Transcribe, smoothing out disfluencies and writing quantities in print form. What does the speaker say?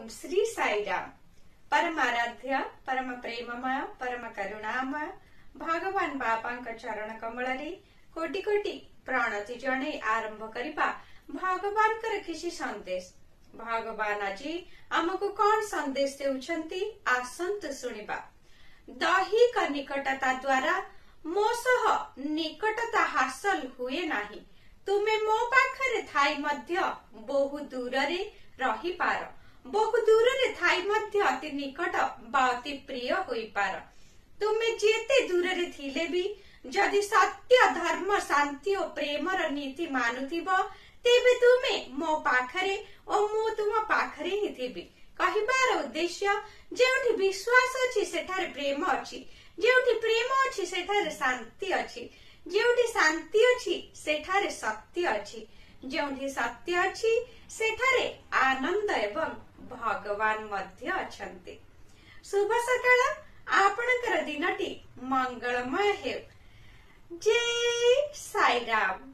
ओम श्री साई राम। परमाराध्य परम प्रेममय परम करुणामय भगवान बापा चरण कमल कोटि कोटि प्रणति जणे आरंभ करिबा भगवान किसी संदेश। भगवान आज आमको कौन संदेश देउछंती आसंत सुनिबा। दैहिक निकटता द्वारा मो सह निकटता हासिल हुए नाही। तुमे मो पाखरे थाई मध्य बहु दूर रे रही पार, बहु दूर रे थाई मध्य अति निकट बा अति प्रिय होई पार। तुमे जेते दूर रे थिले भी जदि सत्य धर्म शांति और प्रेमर नीति मानुथिबो तेबे तुमे मो पाखरे और मु तुम पाखरे ही थिबी। कहिबार उद्देश्य जेउठी विश्वास अछि सेठारे प्रेम अछि, जेउठी प्रेम अछि सेठारे शांति अछि, जेउठी शांति अछि सेठारे सत्य अछि, जेउठी सत्य अछि सेठारे आनंद एवं भगवान मध्य अछंती। शुभ सकाळ, आपणकर दिनटी मंगलमय हेउ। जय साई राम।